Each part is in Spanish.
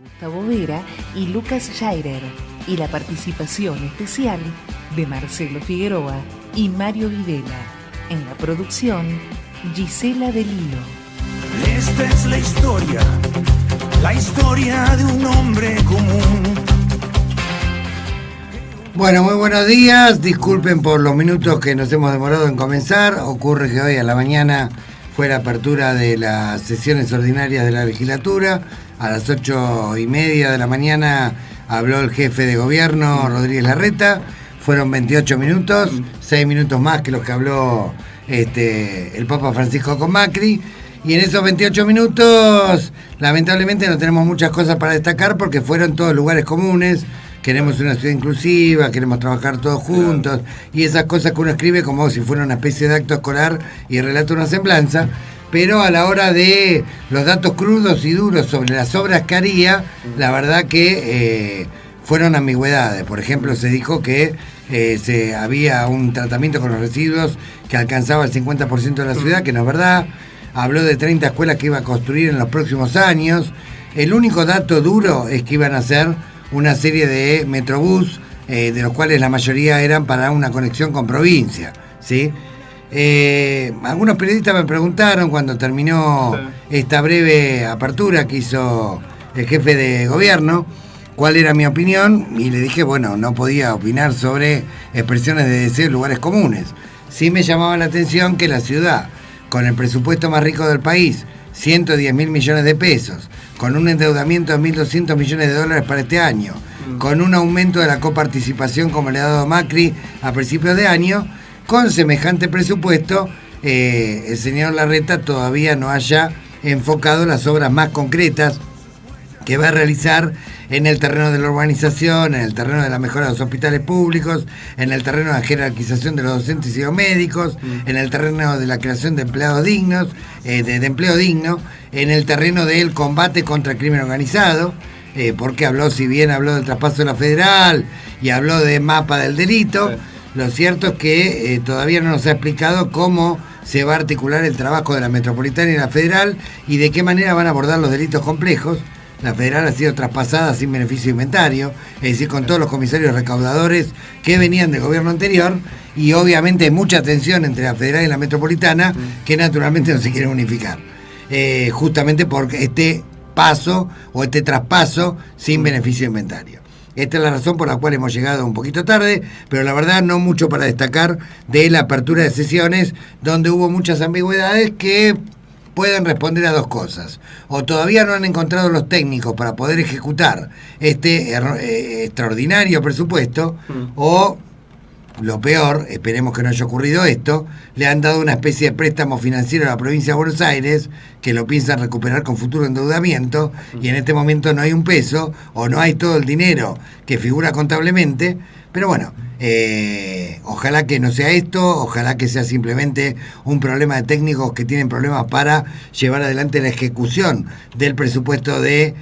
Gustavo Vera y Lucas Scheirer, y la participación especial de Marcelo Figueroa y Mario Videla. En la producción, Gisela Del Hilo. Esta es la historia de un hombre común. Bueno, muy buenos días. Disculpen por los minutos que nos hemos demorado en comenzar. Ocurre que hoy a la mañana fue la apertura de las sesiones ordinarias de la legislatura. A las 8:30 de la mañana habló el jefe de gobierno, Rodríguez Larreta. Fueron 28 minutos, 6 minutos más que los que habló el Papa Francisco con Macri. Y en esos 28 minutos, lamentablemente no tenemos muchas cosas para destacar porque fueron todos lugares comunes. Queremos una ciudad inclusiva, queremos trabajar todos juntos, y esas cosas que uno escribe como si fuera una especie de acto escolar y relata una semblanza. Pero a la hora de los datos crudos y duros sobre las obras que haría, la verdad que fueron ambigüedades. Por ejemplo, se dijo que había un tratamiento con los residuos que alcanzaba el 50% de la ciudad, que no es verdad. Habló de 30 escuelas que iba a construir en los próximos años. El único dato duro es que iban a hacer una serie de metrobús, de los cuales la mayoría eran para una conexión con provincia, ¿sí? Algunos periodistas me preguntaron cuando terminó esta breve apertura que hizo el jefe de gobierno cuál era mi opinión, y le dije, bueno, no podía opinar sobre expresiones de deseo en lugares comunes. Sí me llamaba la atención que la ciudad, con el presupuesto más rico del país, 110.000 millones de pesos, con un endeudamiento de 1.200 millones de dólares para este año, con un aumento de la coparticipación como le ha dado Macri a principios de año, con semejante presupuesto, el señor Larreta todavía no haya enfocado las obras más concretas que va a realizar en el terreno de la urbanización, en el terreno de la mejora de los hospitales públicos, en el terreno de la jerarquización de los docentes y los médicos, en el terreno de la creación de empleados dignos, de empleo digno, en el terreno del combate contra el crimen organizado, porque si bien habló del traspaso de la federal y habló de mapa del delito, lo cierto es que todavía no nos ha explicado cómo se va a articular el trabajo de la metropolitana y la federal y de qué manera van a abordar los delitos complejos. La federal ha sido traspasada sin beneficio de inventario, es decir, con todos los comisarios recaudadores que venían del gobierno anterior, y obviamente hay mucha tensión entre la federal y la metropolitana que naturalmente no se quieren unificar, justamente por este paso o este traspaso sin beneficio de inventario. Esta es la razón por la cual hemos llegado un poquito tarde, pero la verdad no mucho para destacar de la apertura de sesiones, donde hubo muchas ambigüedades que pueden responder a dos cosas. O todavía no han encontrado los técnicos para poder ejecutar este extraordinario presupuesto, o lo peor, esperemos que no haya ocurrido esto, le han dado una especie de préstamo financiero a la provincia de Buenos Aires que lo piensan recuperar con futuro endeudamiento, y en este momento no hay un peso o no hay todo el dinero que figura contablemente. Pero bueno, ojalá que no sea esto, ojalá que sea simplemente un problema de técnicos que tienen problemas para llevar adelante la ejecución del presupuesto de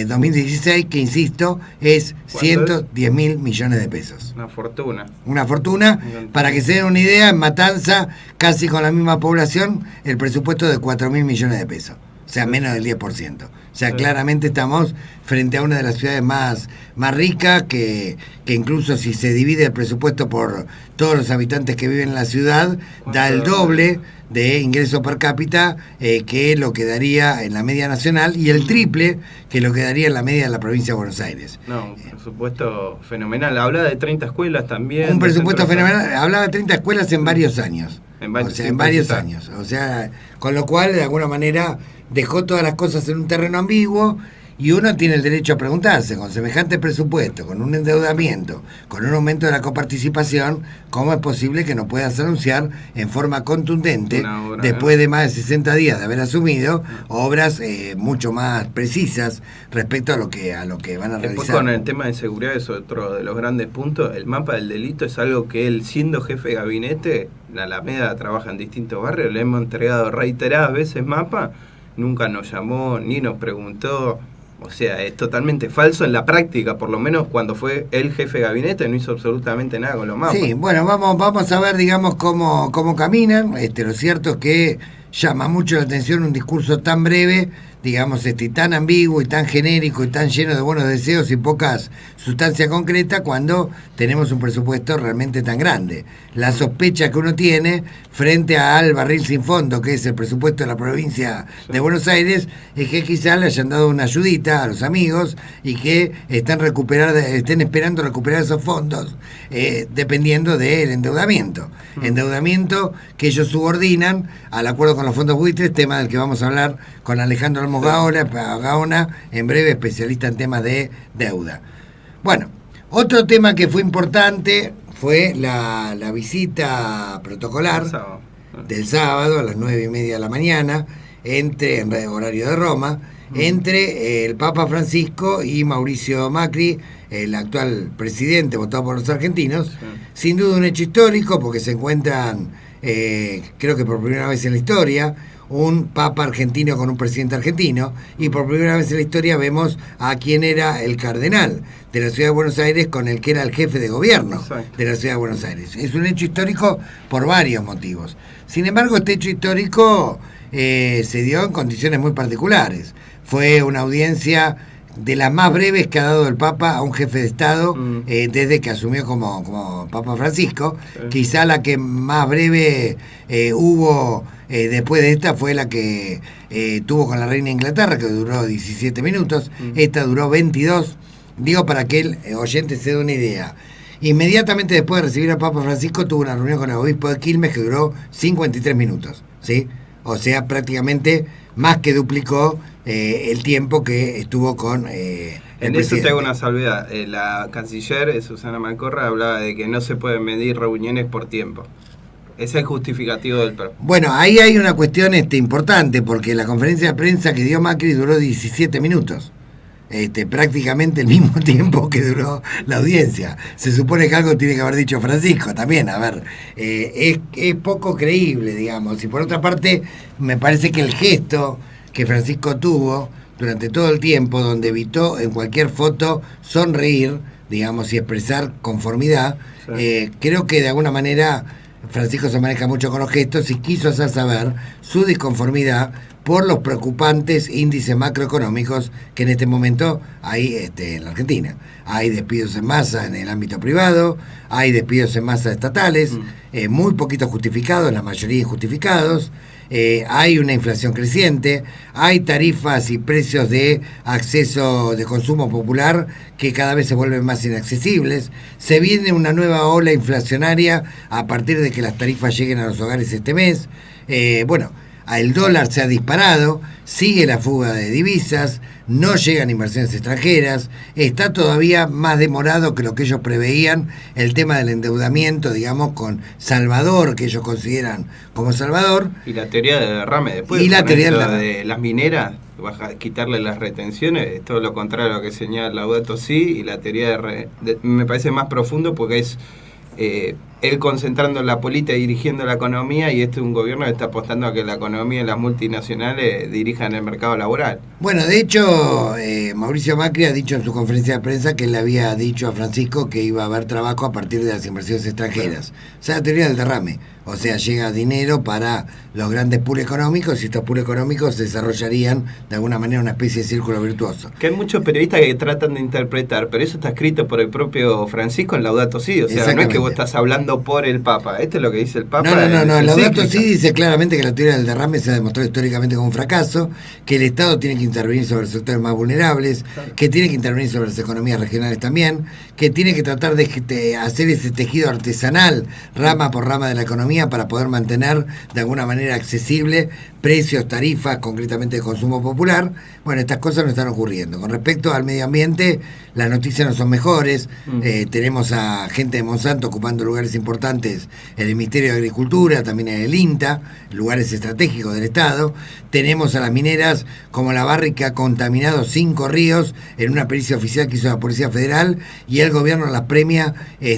2016, que insisto, es 110.000 millones de pesos. Una fortuna. Una fortuna. Para que se den una idea, en Matanza, casi con la misma población, el presupuesto de 4.000 millones de pesos. O sea, menos del 10%. O sea, claramente estamos frente a una de las ciudades más ricas, que incluso si se divide el presupuesto por todos los habitantes que viven en la ciudad, da el doble de ingreso per cápita que lo que daría en la media nacional, y el triple que lo que daría en la media de la provincia de Buenos Aires. No, un presupuesto fenomenal. Habla de 30 escuelas también. Un presupuesto fenomenal. Hablaba de 30 escuelas en varios años. En varios años. O sea, con lo cual, de alguna manera, dejó todas las cosas en un terreno ambiguo, y uno tiene el derecho a preguntarse, con semejante presupuesto, con un endeudamiento, con un aumento de la coparticipación, ¿cómo es posible que no puedas anunciar en forma contundente, después de más de 60 días de haber asumido, obras mucho más precisas respecto a lo que van a realizar? Después, con el tema de seguridad, es otro de los grandes puntos. El mapa del delito es algo que él, siendo jefe de gabinete, la Alameda trabaja en distintos barrios, le hemos entregado reiteradas veces mapa, nunca nos llamó ni nos preguntó. O sea, es totalmente falso en la práctica, por lo menos cuando fue el jefe de gabinete no hizo absolutamente nada con los mapas. Sí, bueno, vamos a ver, digamos, cómo caminan. Lo cierto es que llama mucho la atención un discurso tan breve, digamos, tan ambiguo y tan genérico y tan lleno de buenos deseos y pocas sustancia concreta cuando tenemos un presupuesto realmente tan grande. La sospecha que uno tiene frente al barril sin fondo, que es el presupuesto de la provincia de Buenos Aires, es que quizás le hayan dado una ayudita a los amigos y que estén esperando recuperar esos fondos dependiendo del endeudamiento. Endeudamiento que ellos subordinan al acuerdo con los fondos buitres, tema del que vamos a hablar con Alejandro Olmos Gaona, en breve, especialista en temas de deuda. Bueno, otro tema que fue importante fue la visita protocolar del sábado a las 9:30 de la mañana, en horario de Roma, entre el Papa Francisco y Mauricio Macri, el actual presidente votado por los argentinos. Sin duda un hecho histórico porque se encuentran, creo que por primera vez en la historia, un papa argentino con un presidente argentino, y por primera vez en la historia vemos a quien era el cardenal de la ciudad de Buenos Aires con el que era el jefe de gobierno de la ciudad de Buenos Aires. Es un hecho histórico por varios motivos. Sin embargo, este hecho histórico se dio en condiciones muy particulares. Fue una audiencia de las más breves que ha dado el Papa a un jefe de Estado desde que asumió como Papa Francisco. Quizá la que más breve hubo después de esta fue la que tuvo con la reina de Inglaterra, que duró 17 minutos. Esta duró 22. Digo para que el oyente se dé una idea. Inmediatamente después de recibir al Papa Francisco tuvo una reunión con el obispo de Quilmes que duró 53 minutos, ¿sí? O sea, prácticamente más que duplicó el tiempo que estuvo con en eso te hago una salvedad. La canciller Susana Malcorra hablaba de que no se pueden medir reuniones por tiempo. Ese es el justificativo del PRO. Bueno, ahí hay una cuestión importante, porque la conferencia de prensa que dio Macri duró 17 minutos. Prácticamente el mismo tiempo que duró la audiencia. Se supone que algo tiene que haber dicho Francisco también. A ver, es poco creíble, digamos. Y por otra parte, me parece que el gesto que Francisco tuvo durante todo el tiempo, donde evitó en cualquier foto sonreír, digamos, y expresar conformidad, creo que de alguna manera Francisco se maneja mucho con los gestos y quiso hacer saber su disconformidad por los preocupantes índices macroeconómicos que en este momento hay en la Argentina. Hay despidos en masa en el ámbito privado, hay despidos en masa estatales, muy poquitos justificados, la mayoría injustificados. Hay una inflación creciente, hay tarifas y precios de acceso de consumo popular que cada vez se vuelven más inaccesibles. Se viene una nueva ola inflacionaria a partir de que las tarifas lleguen a los hogares este mes. El dólar se ha disparado, sigue la fuga de divisas, no llegan inversiones extranjeras, está todavía más demorado que lo que ellos preveían el tema del endeudamiento, digamos, con Salvador, que ellos consideran como Salvador. Y la teoría de derrame después. Y la teoría de las mineras, quitarle las retenciones, es todo lo contrario a lo que señala Laudato Si, y la teoría me parece más profundo porque es él concentrando la política y dirigiendo la economía, y este es un gobierno que está apostando a que la economía y las multinacionales dirijan el mercado laboral. Bueno, de hecho, Mauricio Macri ha dicho en su conferencia de prensa que él le había dicho a Francisco que iba a haber trabajo a partir de las inversiones extranjeras. O sea, la teoría del derrame. O sea, llega dinero para los grandes pools económicos y estos pools económicos desarrollarían de alguna manera una especie de círculo virtuoso. Que hay muchos periodistas que tratan de interpretar, pero eso está escrito por el propio Francisco en Laudato Si. O sea, no es que vos estás hablando por el Papa. Esto es lo que dice el Papa. No. Laudato Si dice claramente que la teoría del derrame se ha demostrado históricamente como un fracaso, que el Estado tiene que intervenir sobre los sectores más vulnerables, que tiene que intervenir sobre las economías regionales también, que tiene que tratar de hacer ese tejido artesanal, rama por rama de la economía, para poder mantener de alguna manera accesible precios, tarifas, concretamente de consumo popular. Bueno, estas cosas no están ocurriendo. Con respecto al medio ambiente, las noticias no son mejores. Tenemos a gente de Monsanto ocupando lugares importantes en el Ministerio de Agricultura, también en el INTA, lugares estratégicos del Estado. Tenemos a las mineras como la Barrick, que ha contaminado 5 ríos en una pericia oficial que hizo la Policía Federal, y el gobierno las premia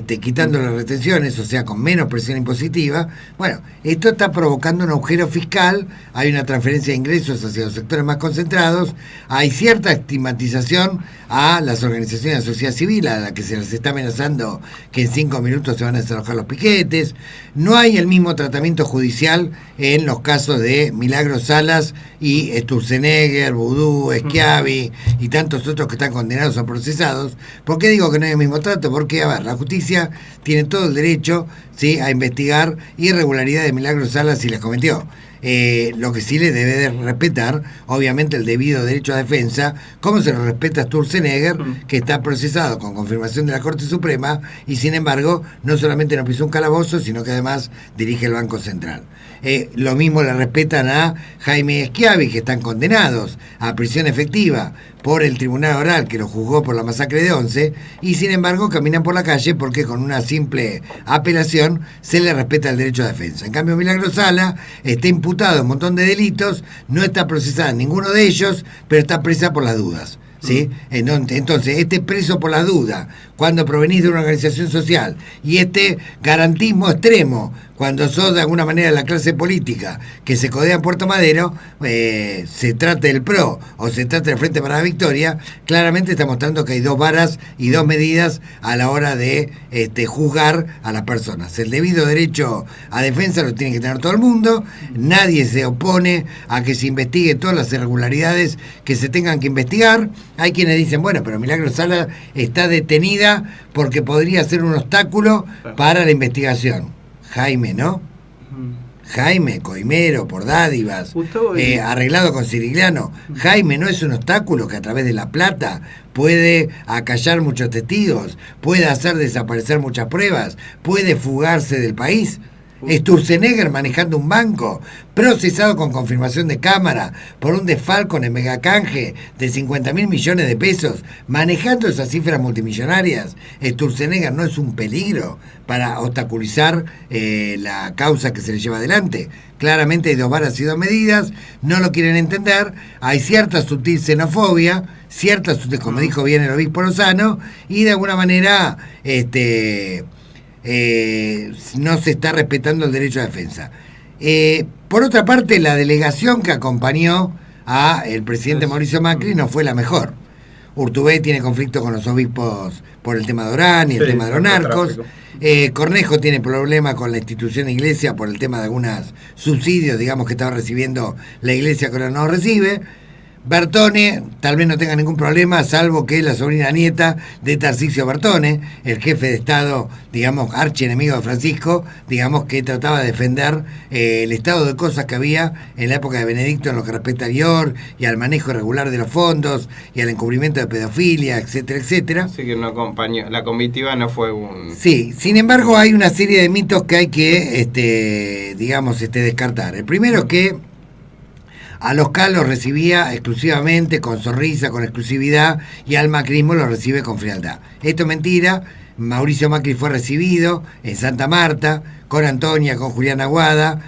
quitando las retenciones, o sea, con menos presión impositiva. Bueno, esto está provocando un agujero fiscal, hay una transferencia de ingresos hacia los sectores más concentrados, hay cierta estigmatización a las organizaciones de la sociedad civil, a la que se les está amenazando que en 5 minutos se van a desalojar bajar los piquetes, no hay el mismo tratamiento judicial en los casos de Milagros Salas y Sturzenegger, Vudú, Schiavi y tantos otros que están condenados o procesados. ¿Por qué digo que no hay el mismo trato? Porque, a ver, la justicia tiene todo el derecho, ¿sí?, a investigar irregularidades de Milagros Salas si las cometió. Lo que sí le debe de respetar, obviamente, el debido derecho a defensa, como se lo respeta a Sturzenegger, que está procesado con confirmación de la Corte Suprema y, sin embargo, no solamente no pisó un calabozo, sino que además dirige el Banco Central. Lo mismo le respetan a Jaime Schiavi, que están condenados a prisión efectiva por el Tribunal Oral que lo juzgó por la masacre de Once, y sin embargo caminan por la calle porque con una simple apelación se le respeta el derecho a defensa. En cambio, Milagros Sala está imputado en un montón de delitos, no está procesada en ninguno de ellos, pero está presa por las dudas, ¿sí? Entonces, este preso por las dudas, cuando provenís de una organización social, y este garantismo extremo, cuando sos de alguna manera la clase política que se codea en Puerto Madero, se trate del PRO o se trate del Frente para la Victoria, claramente está mostrando que hay dos varas y dos medidas a la hora de juzgar a las personas. El debido derecho a defensa lo tiene que tener todo el mundo, nadie se opone a que se investigue todas las irregularidades que se tengan que investigar. Hay quienes dicen, bueno, pero Milagros Sala está detenida porque podría ser un obstáculo para la investigación. Jaime, ¿no? Jaime, coimero, por dádivas, arreglado con Cirigliano. Jaime no es un obstáculo que a través de la plata puede acallar muchos testigos, puede hacer desaparecer muchas pruebas, puede fugarse del país. Sturzenegger manejando un banco, procesado con confirmación de cámara por un desfalco en el megacanje de 50.000 millones de pesos, manejando esas cifras multimillonarias. Sturzenegger no es un peligro para obstaculizar la causa que se le lleva adelante. Claramente hay dos varas y dos medidas, no lo quieren entender, hay cierta sutil xenofobia, cierta sutil, como dijo bien el obispo Lozano, y de alguna manera no se está respetando el derecho a defensa. Por otra parte, la delegación que acompañó a el presidente Mauricio Macri no fue la mejor. Urtubey tiene conflicto con los obispos por el tema de Orán y el tema de los narcos. Cornejo tiene problema con la institución iglesia por el tema de algunos subsidios, digamos, que estaba recibiendo la iglesia que ahora no recibe. Bertone tal vez no tenga ningún problema, salvo que la sobrina nieta de Tarcisio Bertone, el jefe de Estado, digamos, archienemigo de Francisco, digamos, que trataba de defender el estado de cosas que había en la época de Benedicto en lo que respecta a IOR y al manejo irregular de los fondos y al encubrimiento de pedofilia, etcétera, etcétera. Así que no acompañó, la comitiva no fue un... Sí, sin embargo hay una serie de mitos que hay que, descartar. El primero es que a los K los recibía exclusivamente, con sonrisa, con exclusividad, y al macrismo lo recibe con frialdad. Esto es mentira. Mauricio Macri fue recibido en Santa Marta, con Antonia, con Julián Aguada,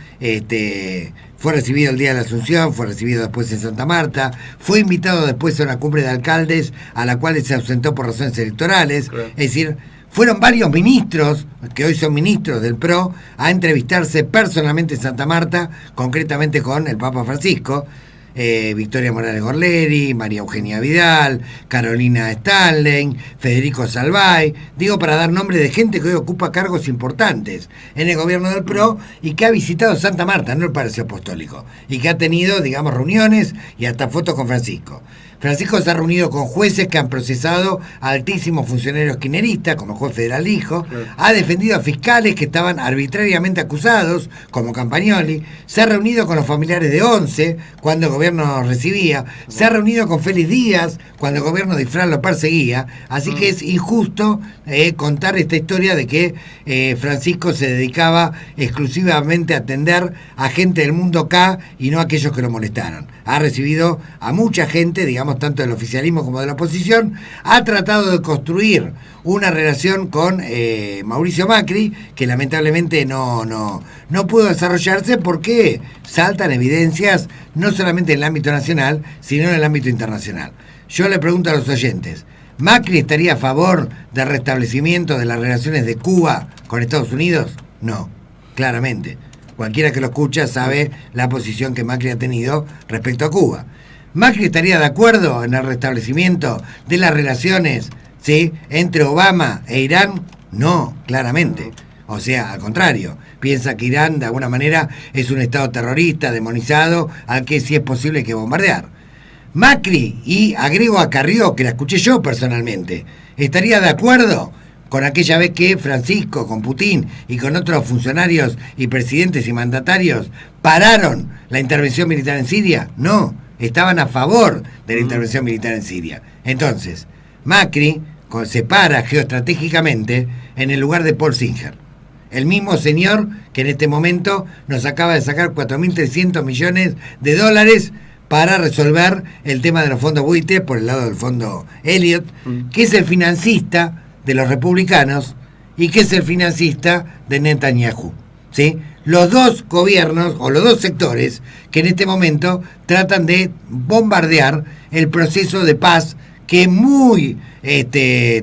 fue recibido el día de la Asunción, fue recibido después en Santa Marta, fue invitado después a una cumbre de alcaldes a la cual se ausentó por razones electorales. Claro. Es decir, fueron varios ministros, que hoy son ministros del PRO, a entrevistarse personalmente en Santa Marta, concretamente con el Papa Francisco, Victoria Morales Gorleri, María Eugenia Vidal, Carolina Stanley, Federico Salvay, digo para dar nombre de gente que hoy ocupa cargos importantes en el gobierno del PRO y que ha visitado Santa Marta, no el Palacio Apostólico, y que ha tenido, digamos, reuniones y hasta fotos con Francisco. Francisco se ha reunido con jueces que han procesado a altísimos funcionarios kirchneristas, como el juez federal Lijo, ha defendido a fiscales que estaban arbitrariamente acusados, como Campagnoli, se ha reunido con los familiares de Once, cuando el gobierno nos recibía, se ha reunido con Félix Díaz, cuando el gobierno de Ifrán lo perseguía, así que es injusto contar esta historia de que Francisco se dedicaba exclusivamente a atender a gente del mundo K y no a aquellos que lo molestaron. Ha recibido a mucha gente, digamos, tanto del oficialismo como de la oposición, ha tratado de construir una relación con Mauricio Macri, que lamentablemente no pudo desarrollarse porque saltan evidencias no solamente en el ámbito nacional, sino en el ámbito internacional. Yo le pregunto a los oyentes, ¿Macri estaría a favor del restablecimiento de las relaciones de Cuba con Estados Unidos? No, claramente. Cualquiera que lo escucha sabe la posición que Macri ha tenido respecto a Cuba. ¿Macri estaría de acuerdo en el restablecimiento de las relaciones, ¿sí?, entre Obama e Irán? No, claramente. O sea, al contrario, piensa que Irán de alguna manera es un estado terrorista, demonizado, al que sí es posible hay que bombardear. Macri, y agrego a Carrió, que la escuché yo personalmente, estaría de acuerdo con aquella vez que Francisco, con Putin y con otros funcionarios y presidentes y mandatarios pararon la intervención militar en Siria. No, estaban a favor de la intervención militar en Siria. Entonces, Macri se para geoestratégicamente en el lugar de Paul Singer, el mismo señor que en este momento nos acaba de sacar 4.300 millones de dólares para resolver el tema de los fondos buitres por el lado del fondo Elliott, que es el financista de los republicanos y que es el financista de Netanyahu, ¿sí? Los dos gobiernos o los dos sectores que en este momento tratan de bombardear el proceso de paz que muy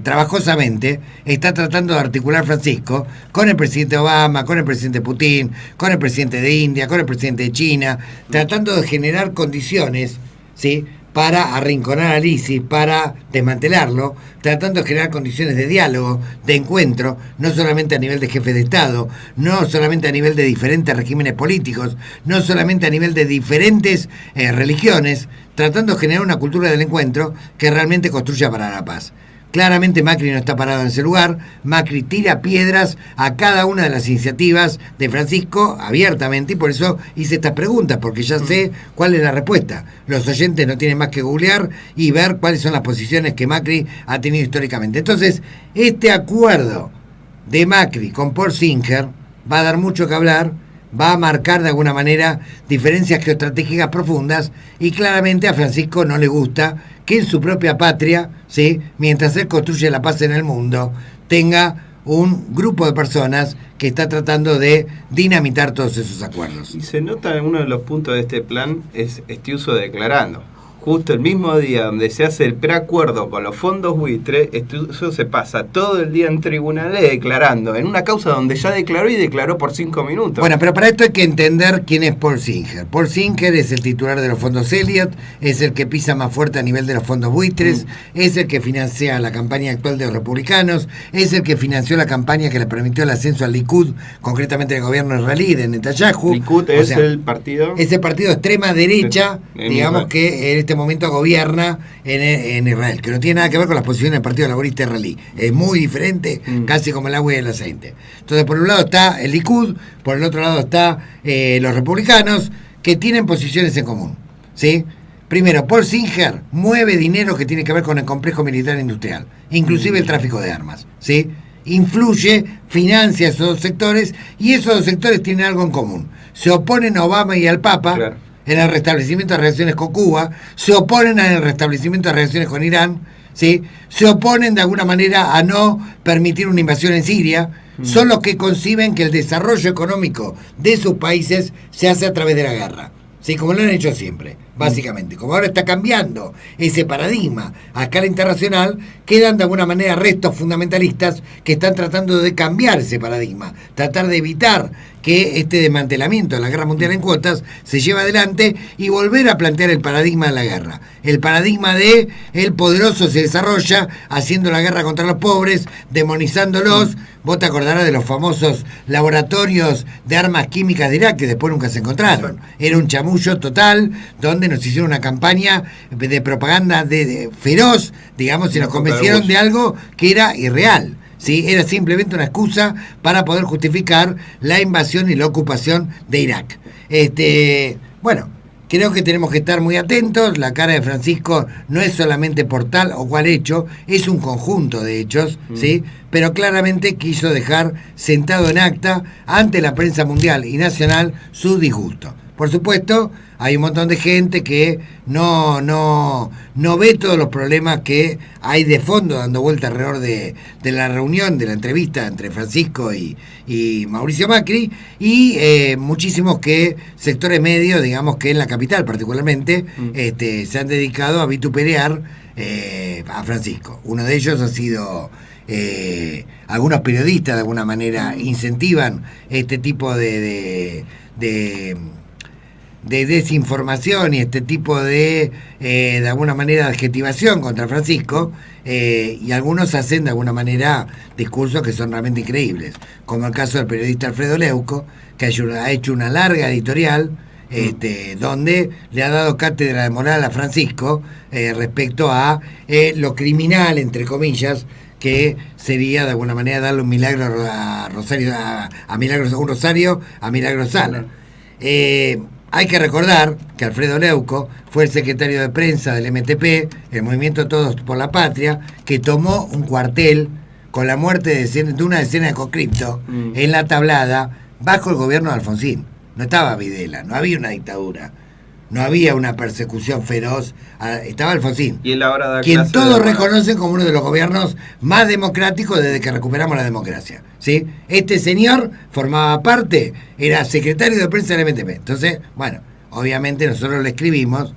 trabajosamente está tratando de articular Francisco con el presidente Obama, con el presidente Putin, con el presidente de India, con el presidente de China, tratando de generar condiciones, ¿sí?, para arrinconar al ISIS, para desmantelarlo, tratando de generar condiciones de diálogo, de encuentro, no solamente a nivel de jefe de Estado, no solamente a nivel de diferentes regímenes políticos, no solamente a nivel de diferentes religiones, tratando de generar una cultura del encuentro que realmente construya para la paz. Claramente Macri no está parado en ese lugar. Macri tira piedras a cada una de las iniciativas de Francisco abiertamente, y por eso hice estas preguntas, porque ya sé cuál es la respuesta. Los oyentes no tienen más que googlear y ver cuáles son las posiciones que Macri ha tenido históricamente. Entonces, este acuerdo de Macri con Paul Singer va a dar mucho que hablar, va a marcar de alguna manera diferencias geoestratégicas profundas, y claramente a Francisco no le gusta que en su propia patria, ¿sí?, mientras él construye la paz en el mundo, tenga un grupo de personas que está tratando de dinamitar todos esos acuerdos. Y se nota en uno de los puntos de este plan es Estiuso declarando. Justo el mismo día donde se hace el preacuerdo con los fondos buitre, Estiuso se pasa todo el día en tribunales declarando, en una causa donde ya declaró y declaró por 5 minutos. Bueno, pero para esto hay que entender quién es Paul Singer. Paul Singer es el titular de los fondos Elliott, es el que pisa más fuerte a nivel de los fondos buitres, es el que financia la campaña actual de los republicanos, es el que financió la campaña que le permitió el ascenso al Likud, concretamente el gobierno israelí de Netanyahu. Likud es el partido... Es el partido de extrema derecha, digamos, Israel, que en este momento gobierna en Israel, que no tiene nada que ver con las posiciones del Partido Laborista Israelí. Es muy diferente, casi como el agua y el aceite. Entonces, por un lado está el Likud, por el otro lado está los republicanos, que tienen posiciones en común, ¿sí? Primero, Paul Singer mueve dinero que tiene que ver con el complejo militar industrial, inclusive el tráfico de armas, ¿sí? Influye, financia esos dos sectores, y esos dos sectores tienen algo en común. Se oponen a Obama y al Papa, claro, en el restablecimiento de relaciones con Cuba, se oponen al restablecimiento de relaciones con Irán, ¿sí? Se oponen de alguna manera a no permitir una invasión en Siria, son los que conciben que el desarrollo económico de sus países se hace a través de la guerra, ¿sí?, como lo han hecho siempre, básicamente. Como ahora está cambiando ese paradigma a escala internacional, quedan de alguna manera restos fundamentalistas que están tratando de cambiar ese paradigma, tratar de evitar que este desmantelamiento de la guerra mundial en cuotas se lleve adelante y volver a plantear el paradigma de la guerra. El paradigma de el poderoso se desarrolla haciendo la guerra contra los pobres, demonizándolos. Vos te acordarás de los famosos laboratorios de armas químicas de Irak, que después nunca se encontraron. Era un chamullo total, donde nos hicieron una campaña de propaganda feroz, digamos, y nos convencieron de algo que era irreal. ¿Sí? Era simplemente una excusa para poder justificar la invasión y la ocupación de Irak. Bueno, creo que tenemos que estar muy atentos. La cara de Francisco no es solamente por tal o cual hecho, es un conjunto de hechos, ¿sí? Pero claramente quiso dejar sentado en acta ante la prensa mundial y nacional su disgusto. Por supuesto, hay un montón de gente que no ve todos los problemas que hay de fondo dando vuelta alrededor de la reunión, de la entrevista entre Francisco y Mauricio Macri, y muchísimos sectores medios, digamos que en la capital particularmente, se han dedicado a vituperar a Francisco. Uno de ellos ha sido... algunos periodistas de alguna manera incentivan este tipo de desinformación y este tipo de alguna manera, adjetivación contra Francisco, y algunos hacen de alguna manera discursos que son realmente increíbles, como el caso del periodista Alfredo Leuco, que ha hecho una larga editorial donde le ha dado cátedra de moral a Francisco respecto a lo criminal, entre comillas, que sería de alguna manera darle un milagro a Rosario, un rosario a Milagro Sala. Hay que recordar que Alfredo Leuco fue el secretario de prensa del MTP, el Movimiento Todos por la Patria, que tomó un cuartel con la muerte de una decena de conscriptos en La Tablada bajo el gobierno de Alfonsín. No estaba Videla, no había una dictadura, no había una persecución feroz, estaba Alfonsín, y él ahora da quien clase todos de reconocen como uno de los gobiernos más democráticos desde que recuperamos la democracia, ¿sí? Este señor formaba parte, era secretario de prensa del MTP. Entonces, bueno, obviamente nosotros le escribimos: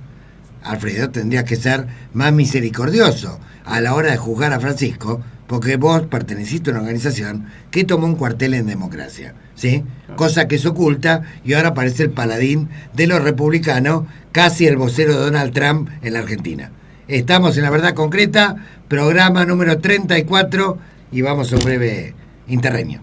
Alfredo, tendrías que ser más misericordioso a la hora de juzgar a Francisco, porque vos perteneciste a una organización que tomó un cuartel en democracia, ¿sí? Cosa que se oculta, y ahora parece el paladín de los republicanos, casi el vocero de Donald Trump en la Argentina. Estamos en La Verdad Concreta, programa número 34, y vamos a un breve interreño.